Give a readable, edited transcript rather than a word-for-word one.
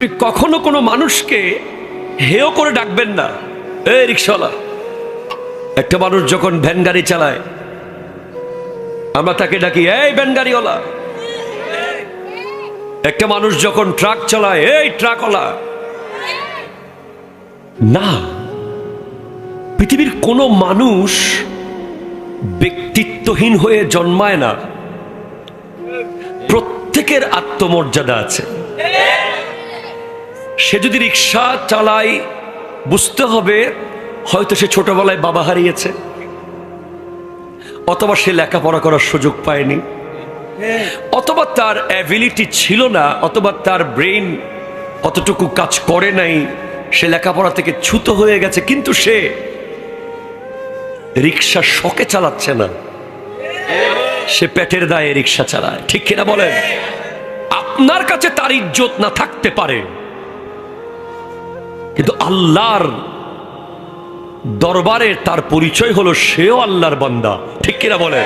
কখনো কোনো মানুষকে হেয় করে ডাকবেন না। এই রিকশাওয়ালা, একটা মানুষ যখন ভ্যান গাড়ি চালায় আমরা তাকে ডাকি এই ভ্যান গাড়িওয়ালা। একটা মানুষ যখন ট্রাক চালায় এই ট্রাকওয়ালা। না, পৃথিবীর কোনো মানুষ ব্যক্তিত্বহীন হয়ে জন্মায় না। প্রত্যেকের আত্মমর্যাদা আছে। সে যদি রিক্সা চালায় বুঝতে হবে হয়তো সে ছোটবেলায় বাবা হারিয়েছে, অথবা সে লেখাপড়া করার সুযোগ পায়নি, অথবা তার অ্যাবিলিটি ছিল না, অথবা তার ব্রেন অতটুকু কাজ করে নাই, সে লেখাপড়া থেকে ছুত হয়ে গেছে। কিন্তু সে রিক্সা শখে চালাচ্ছে না, সে পেটের দায়ে রিক্সা চালায়। ঠিক কিনা বলেন? আপনার কাছে তার ইজ্জত না থাকতে পারে, কিন্তু আল্লাহর দরবারে তার পরিচয় হলো সেও আল্লাহর বান্দা। ঠিক কিনা বলেন?